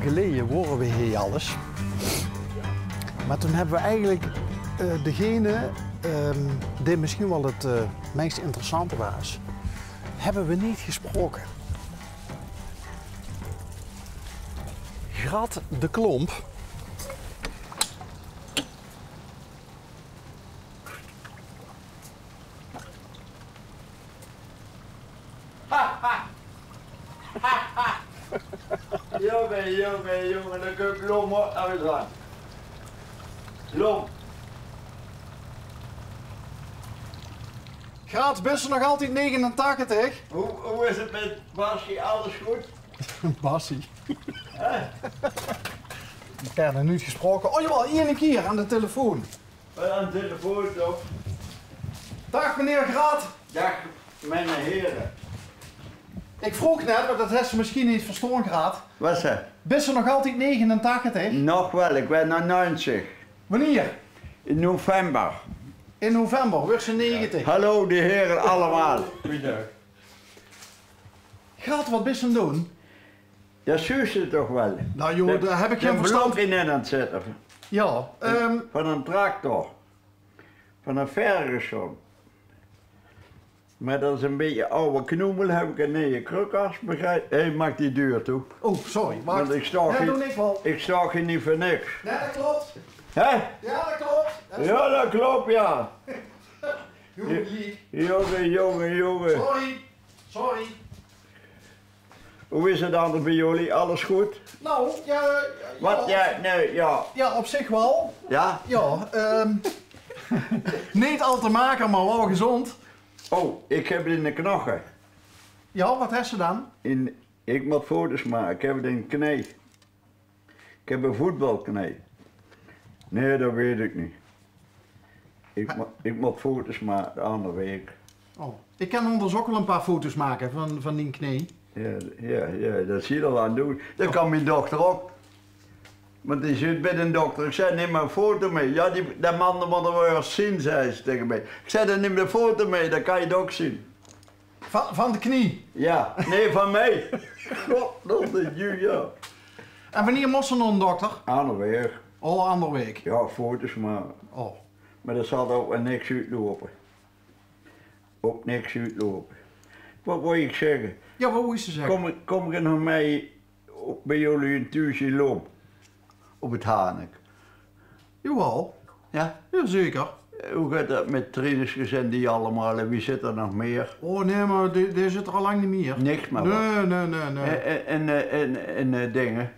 geleden waren we hier alles. Maar toen hebben we eigenlijk degene die misschien wel het meest interessante was, hebben we niet gesproken. Grat de Klomp. Jongen, dan kun je Lom uitgaan. Lom. Grat, ben je nog altijd 89? Hoe is het met Basje? Alles goed? Bassie. Ik heb er niet gesproken. Oh jawel, één keer aan de telefoon. Aan de telefoon toch? Dag meneer Grat. Dag mijn heren. Ik vroeg net, maar dat heeft ze misschien niet verstaan, Grat. Wat is het? Ben je nog altijd 89? Nog wel, ik ben nog 90. Wanneer? In november. In november, wordt ze 90. Hallo de heren allemaal. Goeiedag. Grat, wat ben je aan het doen? Ja, zus het toch wel. Nou joh, daar heb ik geen verstand. in aan het zetten. Ja, Van een tractor. Van een Ferguson. Maar dat is een beetje oude knoemel, heb ik een nieuwe krukas, begrijp. Hé, maak die deur toe. oh sorry, wacht. Want ik sta Ja, hier, doe ik wel. ik sta hier niet voor niks. Nee, dat klopt. Hè? Ja, dat klopt. Dat is Ja, dat klopt, ja. Joe, Jongen. Sorry. Hoe is het dan bij jullie? Alles goed? Nou, ja. Wat? Ja, nee, ja. Ja, op zich wel. Ja? Ja, niet al te maken, maar wel gezond. Oh, ik heb het in de knochen. Ja, wat heeft ze dan? Ik moet foto's maken, ik heb het in de knie. Ik heb een voetbalknie. Nee, dat weet ik niet. Ik moet foto's maken de andere week. Oh. Ik kan onderzoek ook wel een paar foto's maken van die knie. Ja, dat zie je al aan doen. Dat kan mijn dochter ook. Want die zit bij een dokter. Ik zei, neem maar een foto mee. Ja, die man moet er wel eens zien, zei ze tegen mij. Ik zei, dan neem de foto mee, dan kan je het ook zien. Van de knie? Ja, nee, van mij. God, dat is ja. En wanneer moest ze nog een dokter? Aan de weg. Oh, andere week. Ja, foto's maken. Oh. Maar dat zal ook wel niks uitlopen. Ook niks uitlopen. Wat wil ik zeggen? Ja, wat moet je zeggen? Kom je nog mee bij jullie een tuurtje loop? Op het Hanek. Jawel. Ja? Jazeker. Hoe gaat dat met trainersjes en die allemaal en wie zit er nog meer? Oh nee, maar die zit er al lang niet meer. Niks maar Nee. En dingen.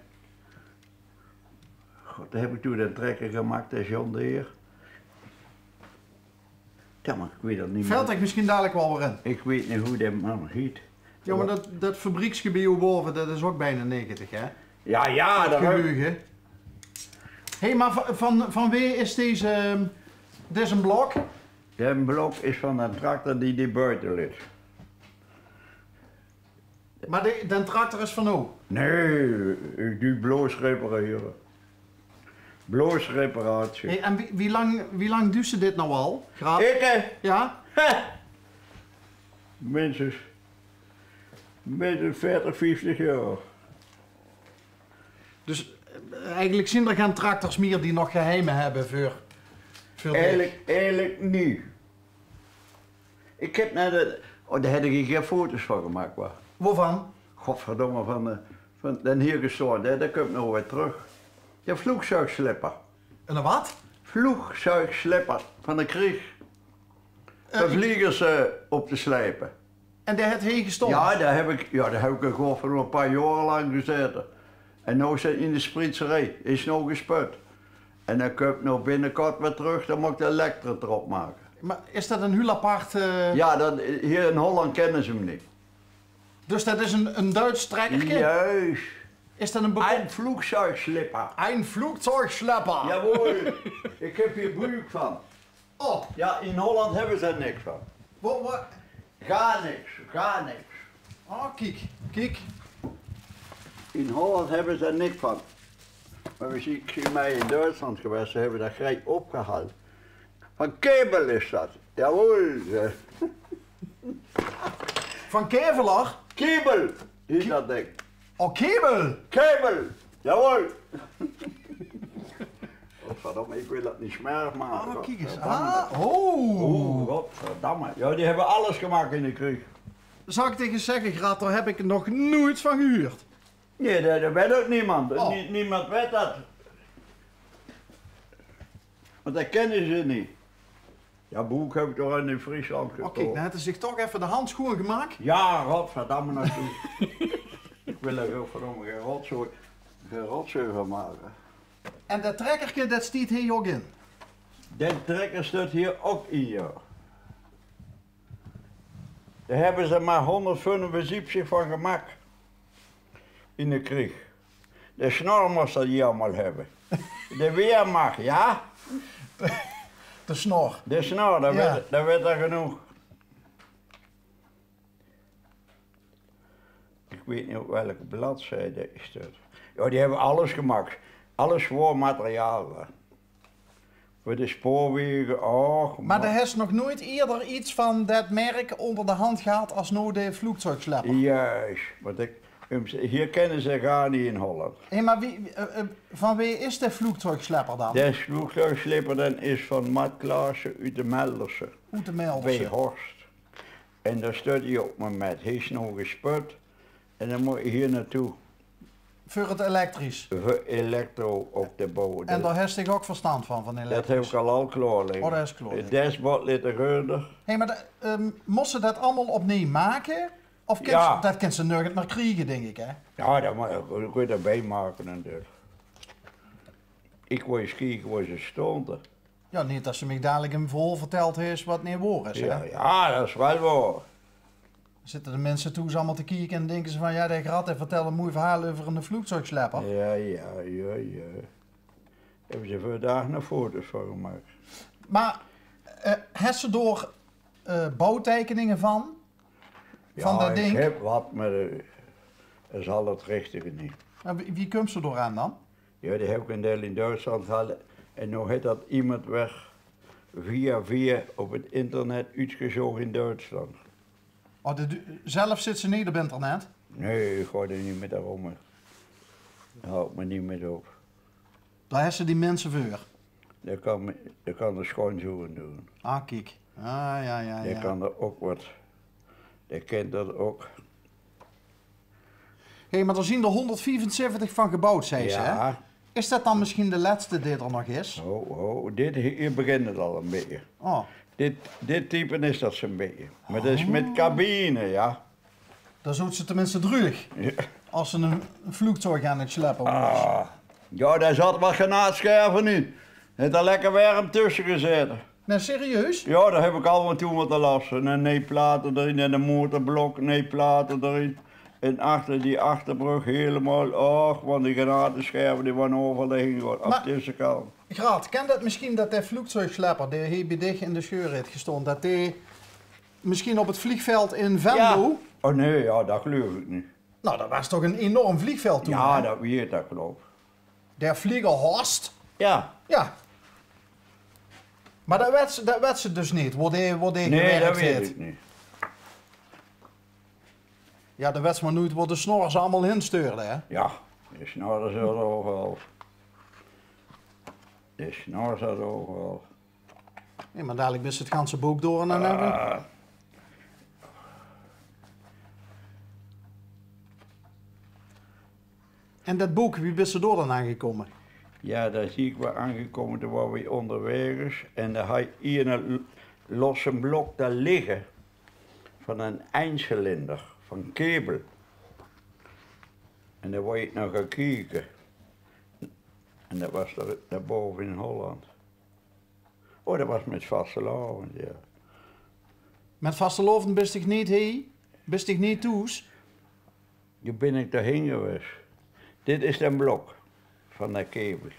God, daar heb ik toen een trekker gemaakt als John de Heer. Ja, maar ik weet dat niet meer. Veld ik misschien dadelijk wel weer in. Ik weet niet hoe die man heet. Ja, maar dat fabrieksgebied boven, dat is ook bijna 90, hè? Ja, dat heb ik. Geheugen. Hé, maar van wie is deze... Dit is een blok? De blok is van een tractor die buiten ligt. Maar de tractor is van hoe? Nee, ik doe bloos repareren. Bloos reparatie. Hey, en wie lang duurt ze dit nou al? Graag. Ik hè? Ja? Minstens 40, 50 jaar. Dus eigenlijk zijn er geen tractors meer die nog geheimen hebben voor Eigenlijk niet. Ik heb net daar heb ik geen foto's van gemaakt. Waar. Waarvan? Godverdomme, van den hier gestorven, daar kom ik nog weer terug. Ja, vloegzuigslepper. En een wat? Vloegzuigslepper van de krieg. Daar vliegen ze op te slijpen. En daar heeft hij gestonden? Ja, daar heb ik gewoon voor een paar jaar lang gezeten. En nu zit in de spritserij, is nou gesput. En dan kom ik nou binnenkort weer terug, dan moet ik de elektro erop maken. Maar is dat een heel apart... Ja, hier in Holland kennen ze hem niet. Dus dat is een Duits trekkertje? Juist. Is dat een Een vloegzuigslipper. Een vloegzeugschlepper? Jawohl, ik heb hier buik van. Oh. Ja, in Holland hebben ze er niks van. Wat? Ga niks. Oh, kijk. In Holland hebben ze er niks van. Maar ik zie mij in Duitsland geweest, ze hebben dat gelijk opgehaald. Van Kebel is dat. Jawohl. Van Kevelaar? Kebel is dat ding. Oh, Kebel. Kebel. Jawel. Godverdomme, ik wil dat niet smerig maken. Oh, kijk eens. Godverdamme. Oh. Godverdamme. Ja, die hebben alles gemaakt in de krieg. Zou ik tegen zeggen, Grat, daar heb ik nog nooit van gehuurd. Nee, dat weet ook niemand. Oh. Niemand weet dat. Want dat kennen ze niet. Ja, boek heb ik toch in Friesland Oké, gekocht. dan heeft hij zich toch even de handschoen gemaakt. Ja, godverdamme naartoe. Ik wil er godverdomme geen rotzooi van maken. En dat trekkertje, dat stiet hier ook in. Den trekker staat hier ook in, ja. Daar hebben ze maar 175 van gemaakt. In de krieg. De snor moest dat hier allemaal hebben. De weermacht, ja? De snor. De snor, dat, Ja. dat werd er genoeg. Ik weet niet op welke bladzijde is dat. Ja, die hebben alles gemaakt. Alles zwaar materiaal. Hè. Voor de spoorwegen, och. Maar er is nog nooit eerder iets van dat merk onder de hand gehad als nou de vliegtuigslepper. Juist, want hier kennen ze gar niet in Holland. Hé, maar van wie is de vliegtuigslepper dan? De vliegtuigslipper dan is van Mart Klaassen uit de Melderse. Hoe te Bij melden. Horst. En daar staat hij op me met. Hij is nog gesput. En dan moet je hier naartoe. Voor het elektrisch. Voor elektro op de bouw. En daar heeft ik ook verstand van Dat elektrisch. heb ik al klaar liggen. Oh, dat is klaar liggen. Het dashboard ligt eronder. Hé, maar moest ze dat allemaal opnieuw maken? Of Ja. dat kan ze nergens naar krijgen, denk ik, hè? Ja, dat kun je erbij maken natuurlijk. Ik wou eens kijken waar ze stonden. Ja, niet dat ze me dadelijk een verhaal verteld heeft wat niet waar is, hè? Ja, ja, dat is wel waar. Zitten de mensen toe ze allemaal te kijken en denken ze van... Ja, de Grat heeft verteld een mooi verhaal over een vliegtuigslepper. Ja. Hebben ze vandaag nog foto's van gemaakt. Maar heeft ze door bouwtekeningen van Ja, dat ik ding? heb wat, maar dat is al het richtige niet. Wie komt ze door aan dan? Ja, die heb ik een deel in Duitsland gehad. En nu heeft dat iemand weg via op het internet uitgezocht in Duitsland. Oh, zelf zit ze niet op internet. Nee, ik ga er niet meer om. Daar hou ik me niet meer op. Daar heeft ze die mensen voor. Dat kan de schoonzoon doen. Ah, kijk. Ah, ja. Die kan er ook wat. Die kent dat ook. Hé, maar er zien er 174 van gebouwd, zei ze, hè? Ja. Is dat dan misschien de laatste die er nog is? Dit hier begint het al een beetje. Oh, Dit type is dat zo'n beetje. Maar dat is met cabine, ja. dan zoet ze tenminste terug. Ja. Als ze een vliegtuig aan het sleppen was. Ja, daar zat wat genaatscherven in. Het er lekker warm tussen gezeten. Nee, serieus? Ja, daar heb ik allemaal toe moeten lassen. En neeplaten erin en een motorblok, neeplaten erin. En achter die achterbrug helemaal, want die granatenscherven die waren overal heen op Maar- deze kant. Graat, ken dat misschien dat de vliegtuigslepper, die hier bij dich in de scheur heeft gestaan, dat die misschien op het vliegveld in Venlo... Ja. Oh nee, ja, dat geloof ik niet. Nou, dat was toch een enorm vliegveld toen, Ja, hè? dat weet dat geloof ik. Der Fliegerhorst. Ja. Ja. Maar dat werd ze dus niet, waar die Nee, gewerkt dat weet heeft. ik niet. Ja, dat werd ze maar nooit waar de snor ze allemaal instuurde, hè? Ja, de snor zat overal. De snor zat overal. Nee, maar dadelijk wist het ganse boek door en dan hebben... Ah, En dat boek, wie wist er door dan aangekomen? ja, daar zie ik wel aangekomen, toen waren we onderweg is. En daar had je hier een losse blok daar liggen. Van een eindcilinder, van kabel. En daar word ik nog gaan kijken. En dat was daarboven in Holland. Oh, dat was met vastelavond, ja. Met vastelovend bist ik niet hier, bist ik niet toes. Hier ben ik daarheen geweest. Dit is een blok van dat kabel.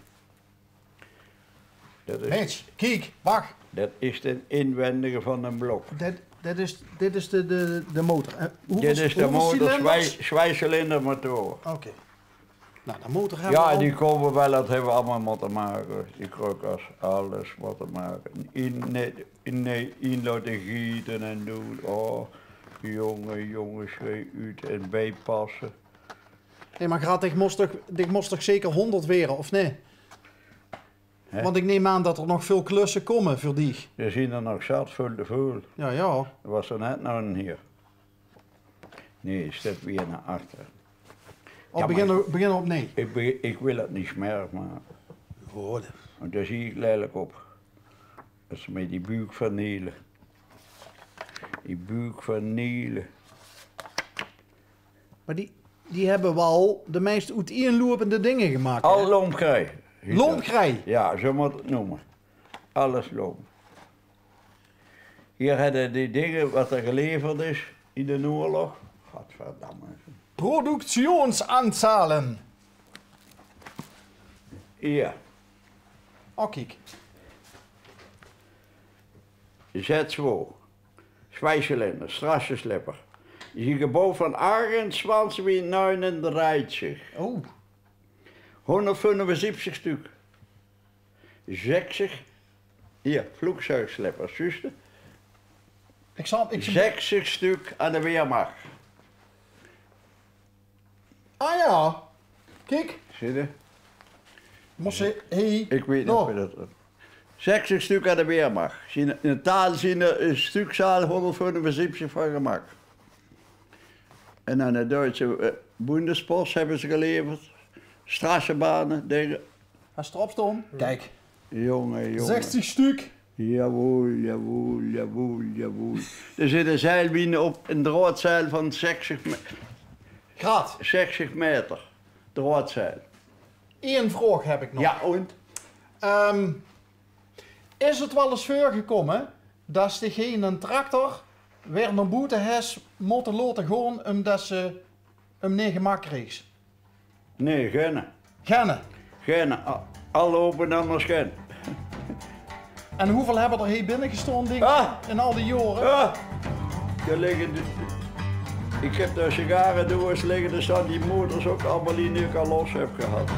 Meets, kijk, wacht. Dat is de inwendige van een blok. Dit is de motor. Dit is de motor, zwijcilindermotor. Oké. Nou, de motor hebben we Ja, al. die komen wel, dat hebben we allemaal moeten maken. Die krukkers, alles moeten maken. In laten gieten en doen. Oh, jongen, schreeuw uit en bijpassen. Hé, maar Grat, ik moest toch zeker 100 weren, of nee? Hè? Want ik neem aan dat er nog veel klussen komen voor die. Je ziet er nog zat voor de voel. Ja, ja. Er was er net nog een hier. Nee, stap weer naar achter. Al Ja, beginnen op nee. Ik wil het niet meer, maar Oh, want daar zie ik lelijk op. Dat is met die buik van Nielen. Die buik van Nielen. maar die hebben wel de meest uiteenlopende dingen gemaakt. hè? Al loomkrij. Loomkrij. Ja, zo moet het noemen. Alles loom. Hier hadden die dingen wat er geleverd is in de oorlog. Godverdamme. Productionsanzahlen. Hier, Oh, kijk. Z2. Zwijcilinder, strassenslipper. Is een gebouw van 2839. Oh, 175 stuk. 60. Hier, vloekzuigslippers, zuster. ik zal... 60 stuk aan de Weermacht. Ah ja. Kijk. Zie je? Moest ze... Hey. Ik weet niet Nou, hoe dat is. 60 stuk aan de Weermacht. In taal zien er een stukzaal 175 van gemaakt. En aan de Duitse Bundespost hebben ze geleverd. Strassenbanen, dingen. Hij erop stond. Kijk. Jongen. 60 stuk. Jawohl. Er zit een zeilwiene op, een draadzeil van 60 meter. Draadzeil. Eén vraag heb ik nog. Ja, en? Is het wel eens voorgekomen dat degene een tractor weer naar boete heeft moeten laten gaan omdat ze hem niet gemaakt kreeg? Nee, Genne. geen. Al open dan maar geen. En hoeveel hebben er hier binnengestaan, denk je, in al die jaren? Ah, ik heb daar sigarendoos liggen, er staan die motors ook allemaal die ik al los heb gehad.